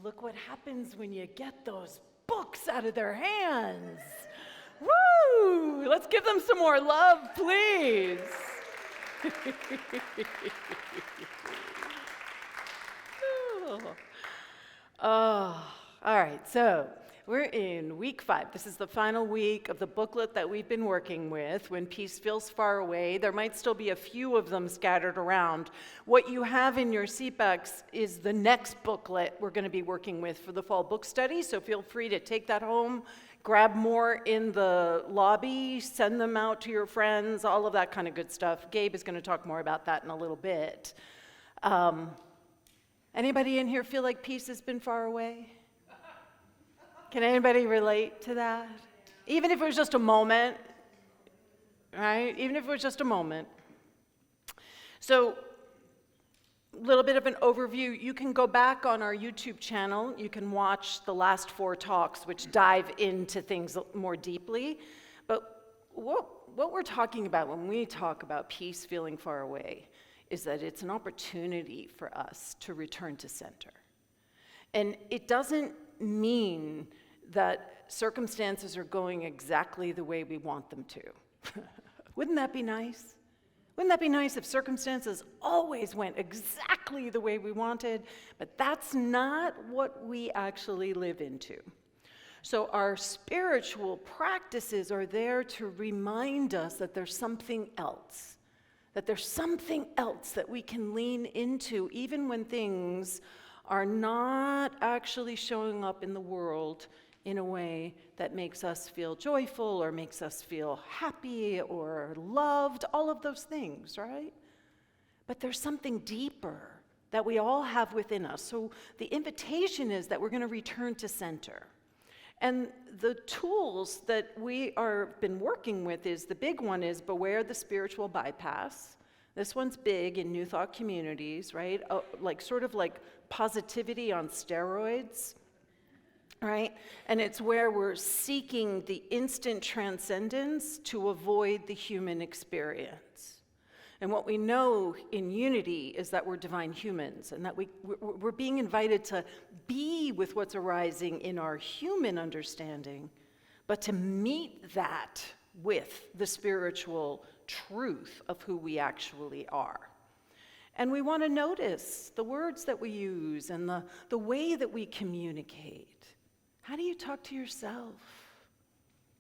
look what happens when you get those books out of their hands. Woo! Let's give them some more love, please. Oh, all right, so we're in week 5. This is the final week of the booklet that we've been working with, When Peace Feels Far Away. There might still be a few of them scattered around. What you have in your seatbacks is the next booklet we're going to be working with for the fall book study, so feel free to take that home, grab more in the lobby, send them out to your friends, all of that kind of good stuff. Gabe is going to talk more about that in a little bit. Anybody in here feel like peace has been far away? Can anybody relate to that? Even if it was just a moment, right? Even if it was just a moment. So, a little bit of an overview. You can go back on our YouTube channel. You can watch the last 4 talks, which dive into things more deeply. But what we're talking about when we talk about peace feeling far away is that it's an opportunity for us to return to center. And it doesn't mean that circumstances are going exactly the way we want them to. Wouldn't that be nice? Wouldn't that be nice if circumstances always went exactly the way we wanted? But that's not what we actually live into. So our spiritual practices are there to remind us that there's something else. That there's something else that we can lean into even when things are not actually showing up in the world in a way that makes us feel joyful or makes us feel happy or loved, all of those things, right? But there's something deeper that we all have within us. So the invitation is that we're going to return to center. And the tools that we are been working with is, the big one is Beware the Spiritual Bypass. This one's big in New Thought communities, right? Sort of like positivity on steroids, right? And it's where we're seeking the instant transcendence to avoid the human experience. And what we know in unity is that we're divine humans, and that we're being invited to be with what's arising in our human understanding, but to meet that with the spiritual truth of who we actually are. And we want to notice the words that we use and the way that we communicate. How do you talk to yourself?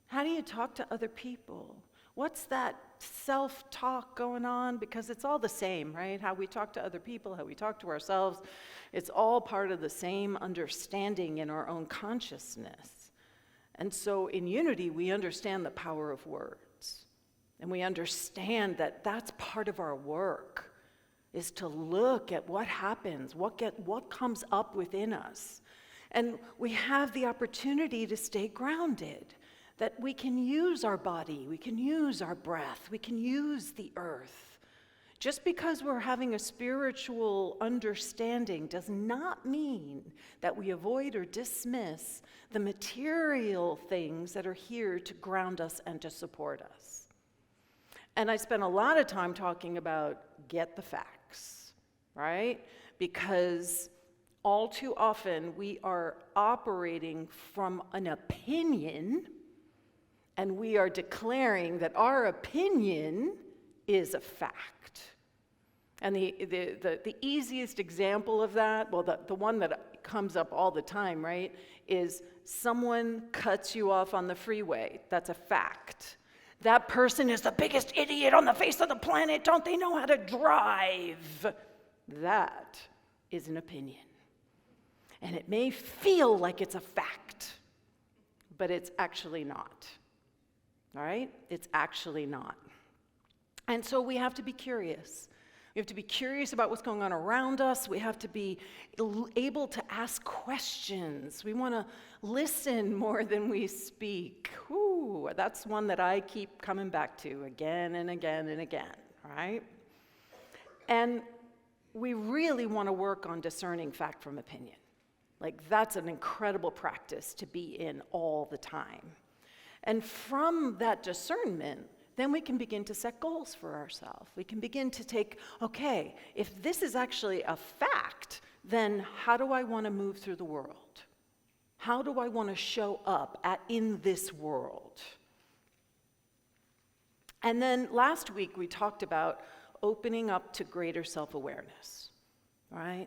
How do you talk to other people? What's that self-talk going on? Because it's all the same, right? How we talk to other people, how we talk to ourselves, it's all part of the same understanding in our own consciousness. And so in unity, we understand the power of words. And we understand that that's part of our work, is to look at what happens, what comes up within us. And we have the opportunity to stay grounded, that we can use our body, we can use our breath, we can use the earth. Just because we're having a spiritual understanding does not mean that we avoid or dismiss the material things that are here to ground us and to support us. And I spent a lot of time talking about get the facts, right? Because all too often we are operating from an opinion, and we are declaring that our opinion is a fact. And the easiest example of that, well, the one that comes up all the time, right, is someone cuts you off on the freeway. That's a fact. That person is the biggest idiot on the face of the planet. Don't they know how to drive? That is an opinion. And it may feel like it's a fact, but it's actually not. All right? It's actually not. And so we have to be curious. We have to be curious about what's going on around us. We have to be able to ask questions. We want to listen more than we speak. Ooh, that's one that I keep coming back to again and again and again, right? And we really want to work on discerning fact from opinion. Like, that's an incredible practice to be in all the time. And from that discernment, then we can begin to set goals for ourselves. We can begin to take, okay, if this is actually a fact, then how do I want to move through the world? How do I want to show up in this world? And then last week we talked about opening up to greater self-awareness, right?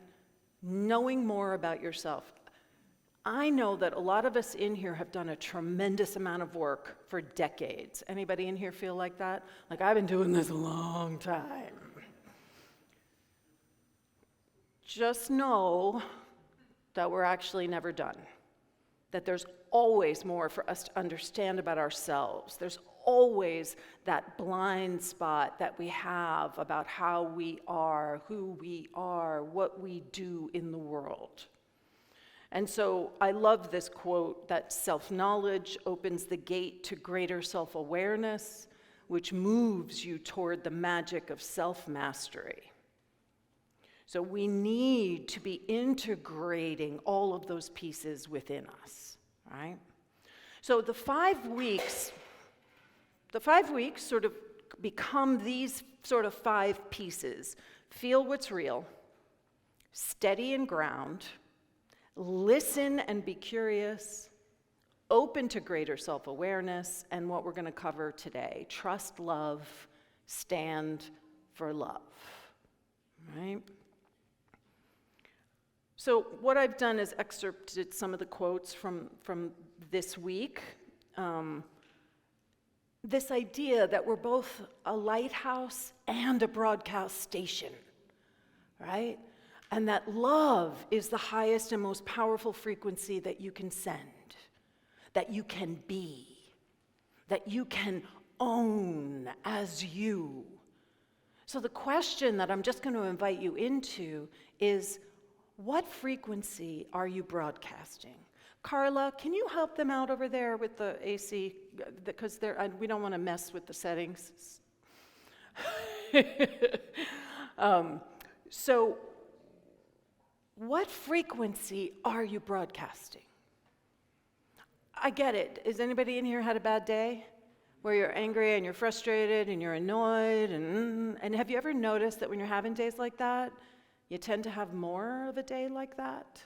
Knowing more about yourself. I know that a lot of us in here have done a tremendous amount of work for decades. Anybody in here feel like that? Like, I've been doing this a long time. Just know that we're actually never done. That there's always more for us to understand about ourselves. There's always that blind spot that we have about how we are, who we are, what we do in the world. And so I love this quote that self-knowledge opens the gate to greater self-awareness, which moves you toward the magic of self-mastery. So we need to be integrating all of those pieces within us, right? So the 5 weeks sort of become these sort of 5 pieces. Feel what's real, steady and ground, listen and be curious, open to greater self-awareness, and what we're going to cover today, trust, love, stand for love, right? So what I've done is excerpted some of the quotes from this week. This idea that we're both a lighthouse and a broadcast station, right? And that love is the highest and most powerful frequency that you can send, that you can be, that you can own as you. So the question that I'm just going to invite you into is, what frequency are you broadcasting? Carla, can you help them out over there with the AC? Because we don't want to mess with the settings. So, what frequency are you broadcasting? I get it. Has anybody in here had a bad day? Where you're angry and you're frustrated and you're annoyed? And have you ever noticed that when you're having days like that, you tend to have more of a day like that?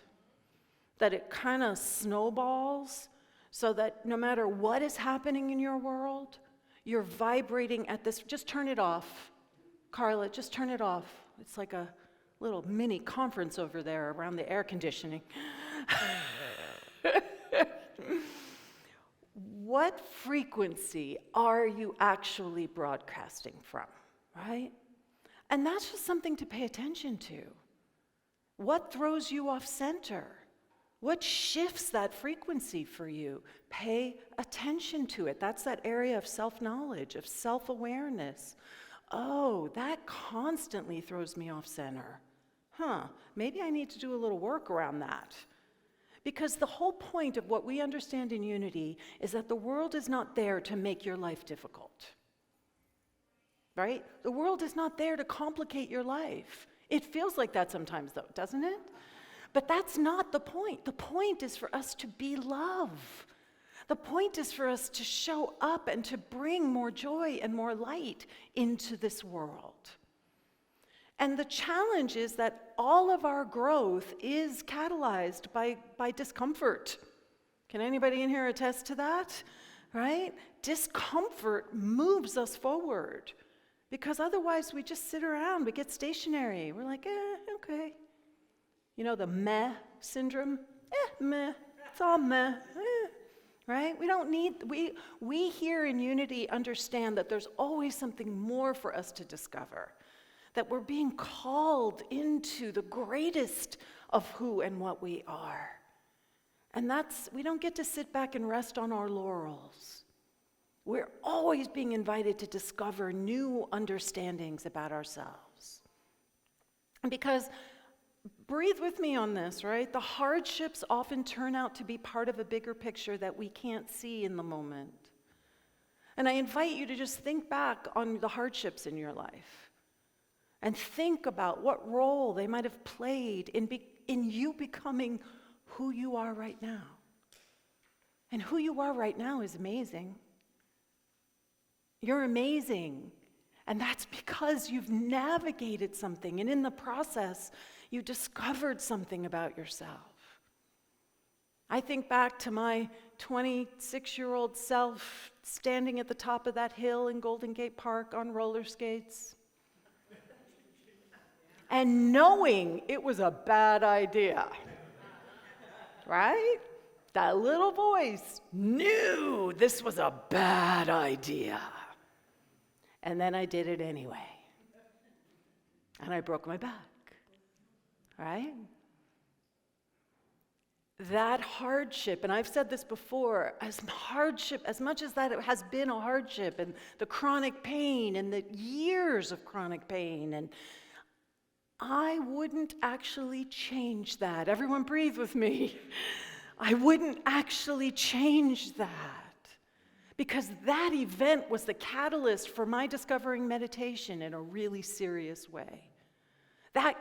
That it kind of snowballs so that no matter what is happening in your world, you're vibrating at this. Just turn it off. Carla, just turn it off. It's like a little mini conference over there around the air conditioning. What frequency are you actually broadcasting from, right? And that's just something to pay attention to. What throws you off center? What shifts that frequency for you? Pay attention to it. That's that area of self-knowledge, of self-awareness. Oh, that constantly throws me off center. Maybe I need to do a little work around that. Because the whole point of what we understand in Unity is that the world is not there to make your life difficult. Right? The world is not there to complicate your life. It feels like that sometimes, though, doesn't it? But that's not the point. The point is for us to be love. The point is for us to show up and to bring more joy and more light into this world. And the challenge is that all of our growth is catalyzed by discomfort. Can anybody in here attest to that? Right? Discomfort moves us forward. Because otherwise we just sit around, we get stationary. We're like, okay. You know the meh syndrome? Meh. It's all meh. Right? We here in Unity understand that there's always something more for us to discover. That we're being called into the greatest of who and what we are. And we don't get to sit back and rest on our laurels. We're always being invited to discover new understandings about ourselves. And because, breathe with me on this, right? The hardships often turn out to be part of a bigger picture that we can't see in the moment. And I invite you to just think back on the hardships in your life. And think about what role they might have played in you becoming who you are right now. And who you are right now is amazing. You're amazing. And that's because you've navigated something, and in the process, you discovered something about yourself. I think back to my 26-year-old self standing at the top of that hill in Golden Gate Park on roller skates and knowing it was a bad idea, right? That little voice knew this was a bad idea. And then I did it anyway. And I broke my back, right? That hardship, and I've said this before, as much as that it has been a hardship, and the chronic pain, and the years of chronic pain, and I wouldn't actually change that. Everyone breathe with me. I wouldn't actually change that. Because that event was the catalyst for my discovering meditation in a really serious way. That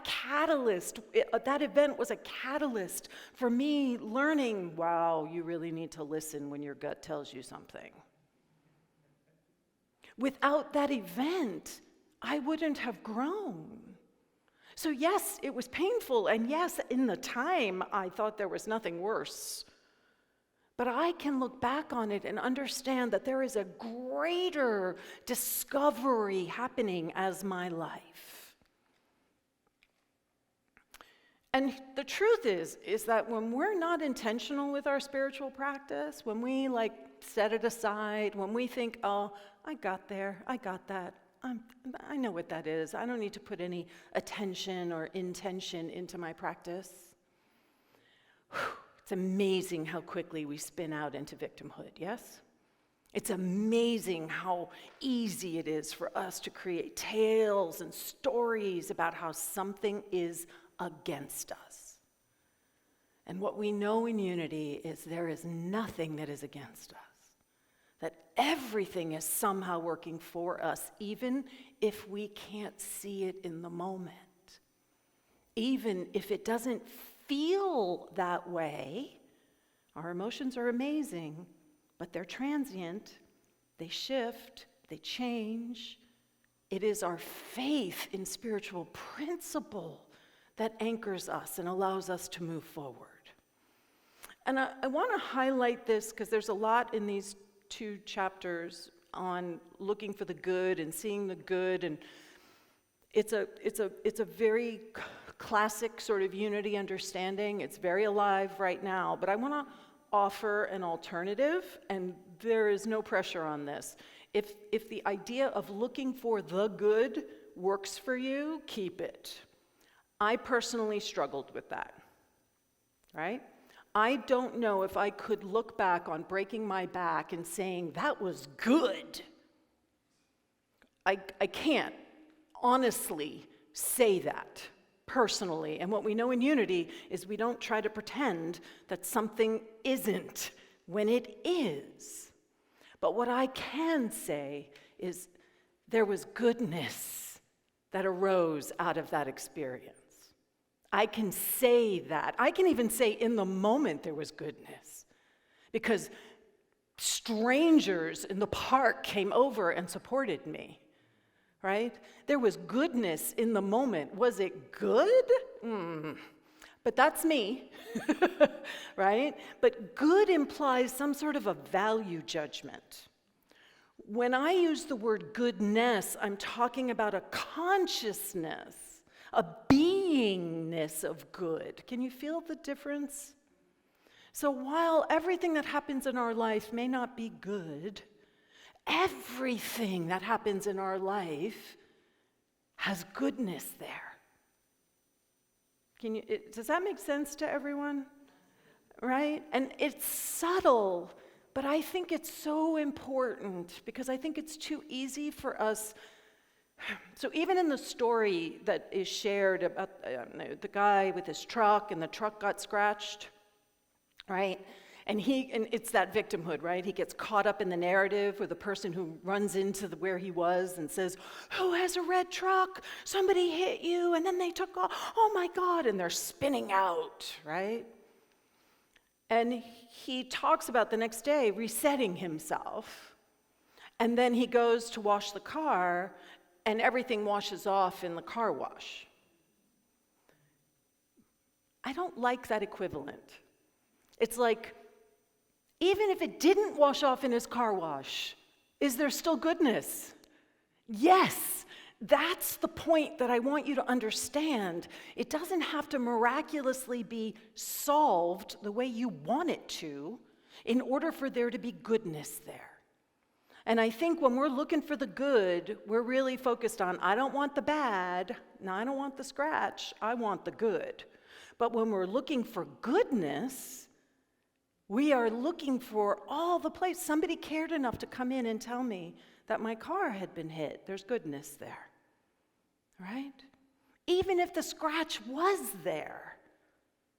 event was a catalyst for me learning, wow, you really need to listen when your gut tells you something. Without that event, I wouldn't have grown. So yes, it was painful, and yes, in the time, I thought there was nothing worse. But I can look back on it and understand that there is a greater discovery happening as my life. And the truth is that when we're not intentional with our spiritual practice, when we set it aside, when we think, oh, I got there, I got that, I know what that is, I don't need to put any attention or intention into my practice. It's amazing how quickly we spin out into victimhood, yes? It's amazing how easy it is for us to create tales and stories about how something is against us. And what we know in unity is there is nothing that is against us. That everything is somehow working for us, even if we can't see it in the moment. Even if it doesn't feel that way. Our emotions are amazing, but they're transient, they shift, they change. It is our faith in spiritual principle that anchors us and allows us to move forward. And I want to highlight this because there's a lot in these 2 chapters on looking for the good and seeing the good, and it's a very classic sort of unity understanding. It's very alive right now, but I want to offer an alternative, and there is no pressure on this. If the idea of looking for the good works for you, keep it. I personally struggled with that, right? I don't know if I could look back on breaking my back and saying, that was good. I can't honestly say that. Personally, and what we know in unity is we don't try to pretend that something isn't when it is. But what I can say is there was goodness that arose out of that experience. I can say that. I can even say in the moment there was goodness because strangers in the park came over and supported me. Right? There was goodness in the moment. Was it good? But that's me, right? But good implies some sort of a value judgment. When I use the word goodness, I'm talking about a consciousness, a beingness of good. Can you feel the difference? So while everything that happens in our life may not be good, everything that happens in our life has goodness there. Does that make sense to everyone? Right? And it's subtle, but I think it's so important because I think it's too easy for us. So even in the story that is shared about the guy with his truck and the truck got scratched, right? And it's that victimhood, right? He gets caught up in the narrative with the person who runs into where he was and says, who has a red truck? Somebody hit you, and then they took off. Oh my God, and they're spinning out, right? And he talks about the next day resetting himself, and then he goes to wash the car, and everything washes off in the car wash. I don't like that equivalent. It's like, even if it didn't wash off in his car wash, is there still goodness? Yes, that's the point that I want you to understand. It doesn't have to miraculously be solved the way you want it to in order for there to be goodness there. And I think when we're looking for the good, we're really focused on, I don't want the bad, no, I don't want the scratch, I want the good. But when we're looking for goodness, we are looking for all the place. Somebody cared enough to come in and tell me that my car had been hit. There's goodness there, right? Even if the scratch was there,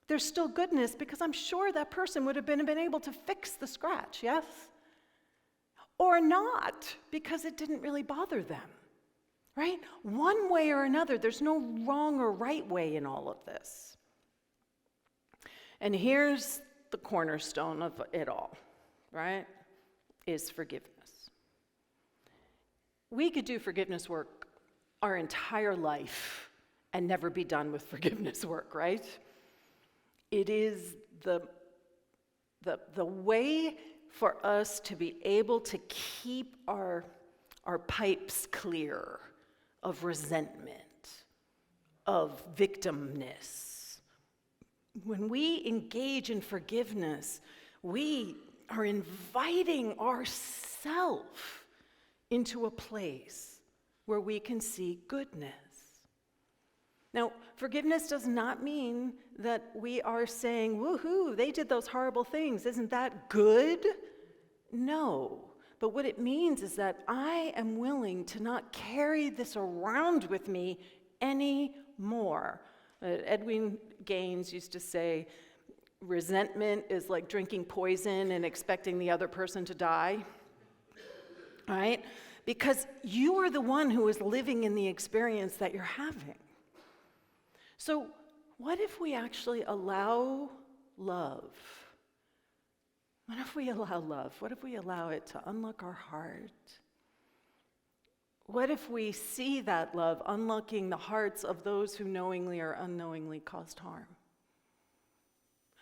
there's still goodness because I'm sure that person would have been able to fix the scratch, yes? Or not, because it didn't really bother them, right? One way or another, there's no wrong or right way in all of this. And here's the cornerstone of it all, right? Is forgiveness. We could do forgiveness work our entire life and never be done with forgiveness work, right? It is the way for us to be able to keep our pipes clear of resentment, of victimness. When we engage in forgiveness, we are inviting ourselves into a place where we can see goodness. Now, forgiveness does not mean that we are saying, woohoo, they did those horrible things. Isn't that good? No. But what it means is that I am willing to not carry this around with me anymore. Edwin Gaines used to say, resentment is like drinking poison and expecting the other person to die, right? Because you are the one who is living in the experience that you're having. So what if we actually allow love? What if we allow love? What if we allow it to unlock our heart? What if we see that love unlocking the hearts of those who knowingly or unknowingly caused harm?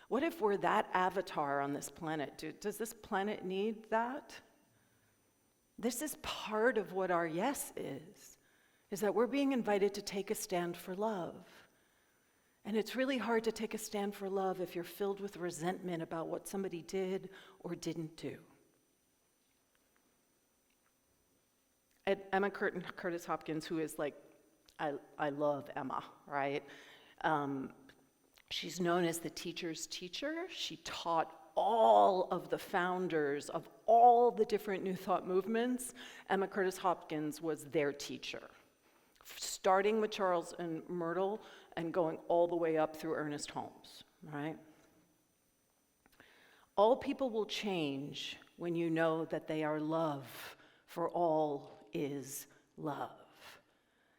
What if we're that avatar on this planet? Does this planet need that? This is part of what our yes is that we're being invited to take a stand for love. And it's really hard to take a stand for love if you're filled with resentment about what somebody did or didn't do. Emma Curtis Hopkins, who is like, I love Emma, right? She's known as the teacher's teacher. She taught all of the founders of all the different New Thought movements. Emma Curtis Hopkins was their teacher, starting with Charles and Myrtle and going all the way up through Ernest Holmes, right? All people will change when you know that they are love, for all is love.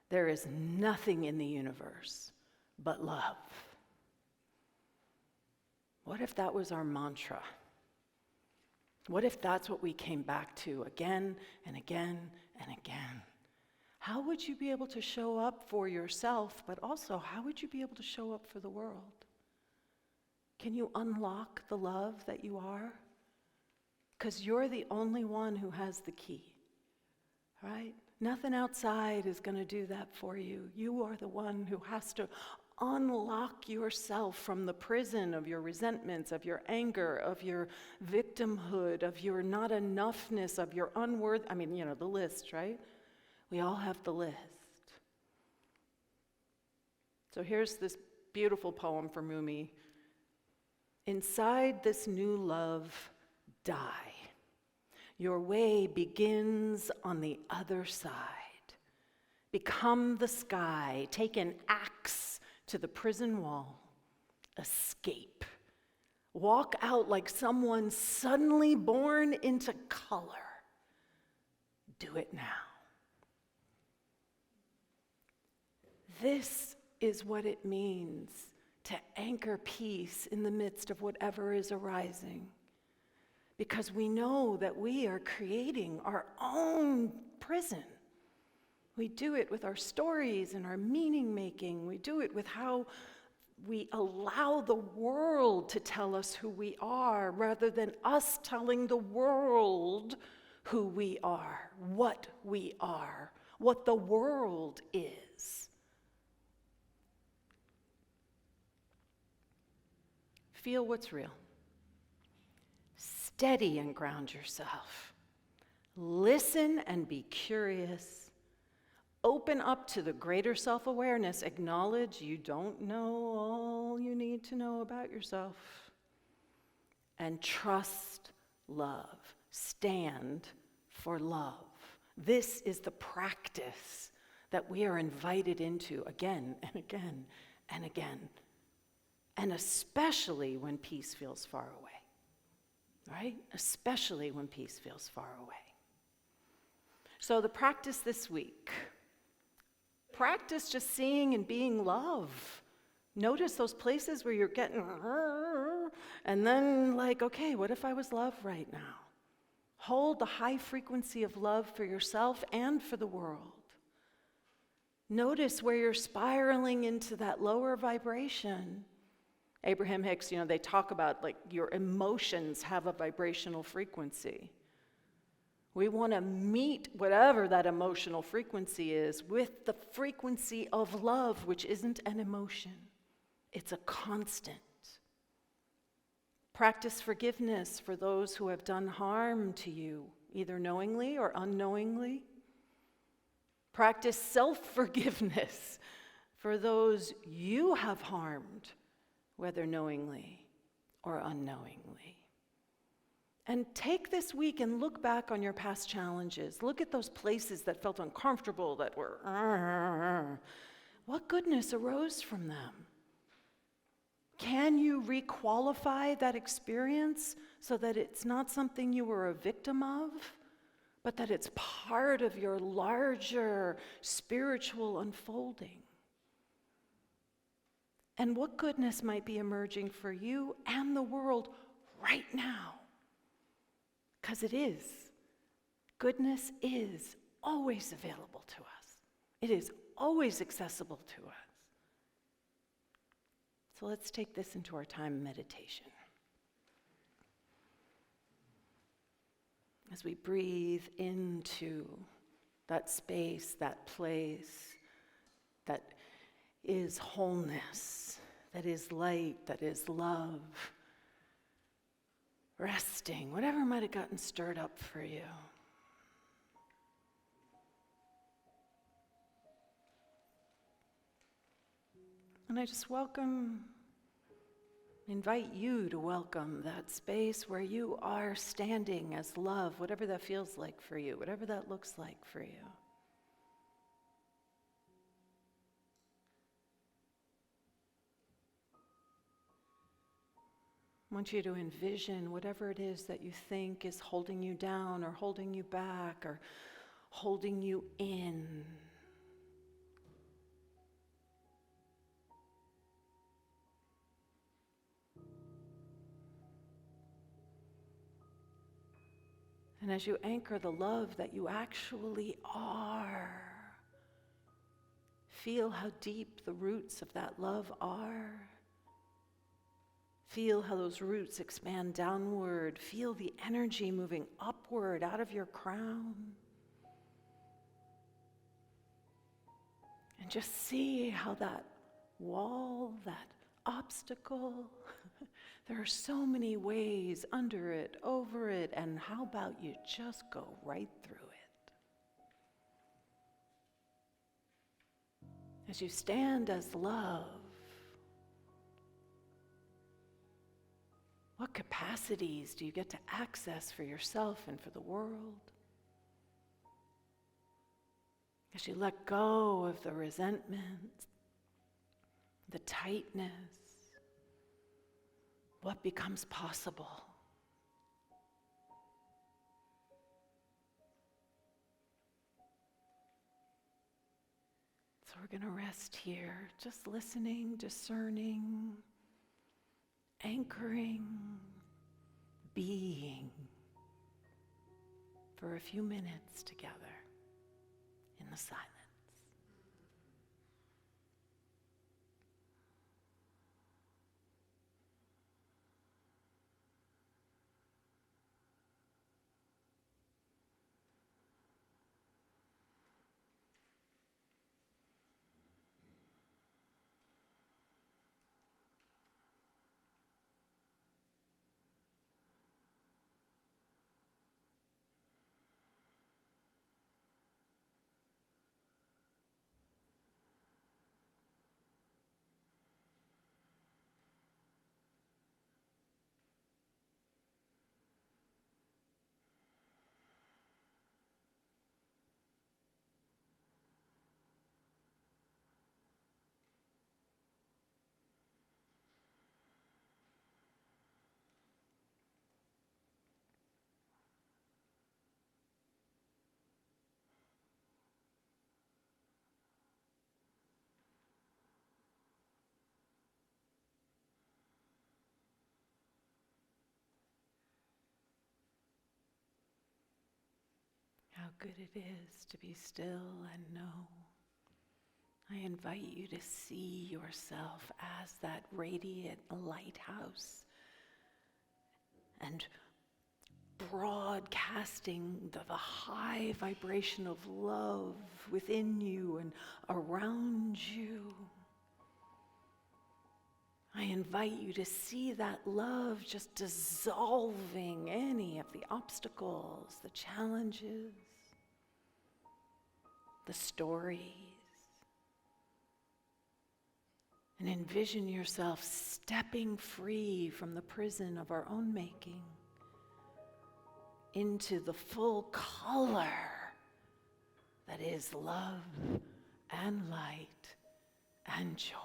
There is nothing in the universe but love. What if that was our mantra? What if that's what we came back to again and again and again? How would you be able to show up for yourself, but also how would you be able to show up for the world? Can you unlock the love that you are? Because you're the only one who has the key. Right? Nothing outside is going to do that for you. You are the one who has to unlock yourself from the prison of your resentments, of your anger, of your victimhood, of your not enoughness, of your unworth. I mean, the list, right? We all have the list. So here's this beautiful poem from Rumi. Inside this new love, die. Your way begins on the other side. Become the sky. Take an axe to the prison wall. Escape. Walk out like someone suddenly born into color. Do it now. This is what it means to anchor peace in the midst of whatever is arising. Because we know that we are creating our own prison. We do it with our stories and our meaning making. We do it with how we allow the world to tell us who we are rather than us telling the world who we are, what the world is. Feel what's real. Steady and ground yourself. Listen and be curious. Open up to the greater self-awareness. Acknowledge you don't know all you need to know about yourself. And trust love. Stand for love. This is the practice that we are invited into again and again and again. And especially when peace feels far away, right? Especially when peace feels far away. So the practice this week, practice just seeing and being love. Notice those places where you're getting, and then like, okay, what if I was love right now? Hold the high frequency of love for yourself and for the world. Notice where you're spiraling into that lower vibration. Abraham Hicks, they talk about like your emotions have a vibrational frequency. We want to meet whatever that emotional frequency is with the frequency of love, which isn't an emotion. It's a constant. Practice forgiveness for those who have done harm to you, either knowingly or unknowingly. Practice self-forgiveness for those you have harmed, whether knowingly or unknowingly. And take this week and look back on your past challenges. Look at those places that felt uncomfortable, that were, what goodness arose from them? Can you requalify that experience so that it's not something you were a victim of, but that it's part of your larger spiritual unfolding? And what goodness might be emerging for you and the world right now? Because it is. Goodness is always available to us. It is always accessible to us. So let's take this into our time of meditation. As we breathe into that space, that place, that is wholeness, that is light, that is love, resting, whatever might have gotten stirred up for you. And I just invite you to welcome that space where you are standing as love, whatever that feels like for you, whatever that looks like for you. I want you to envision whatever it is that you think is holding you down or holding you back or holding you in. And as you anchor the love that you actually are, feel how deep the roots of that love are. Feel how those roots expand downward. Feel the energy moving upward out of your crown. And just see how that wall, that obstacle, there are so many ways under it, over it, and how about you just go right through it? As you stand as love, what capacities do you get to access for yourself and for the world? As you let go of the resentment, the tightness, what becomes possible? So we're going to rest here, just listening, discerning, anchoring, being for a few minutes together in the silence. how good it is to be still and know. I invite you to see yourself as that radiant lighthouse and broadcasting the high vibration of love within you and around you. I invite you to see that love just dissolving any of the obstacles, the challenges, the stories. And envision yourself stepping free from the prison of our own making into the full color that is love and light and joy.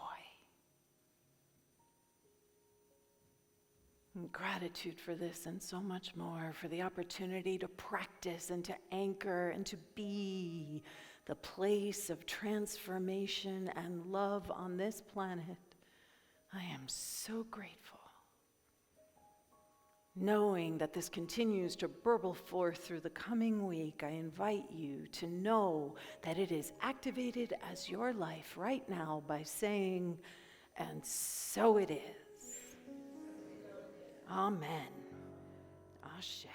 And gratitude for this and so much more, for the opportunity to practice and to anchor and to be the place of transformation and love on this planet. I am so grateful. Knowing that this continues to burble forth through the coming week, I invite you to know that it is activated as your life right now by saying, and so it is. Amen. Ashe.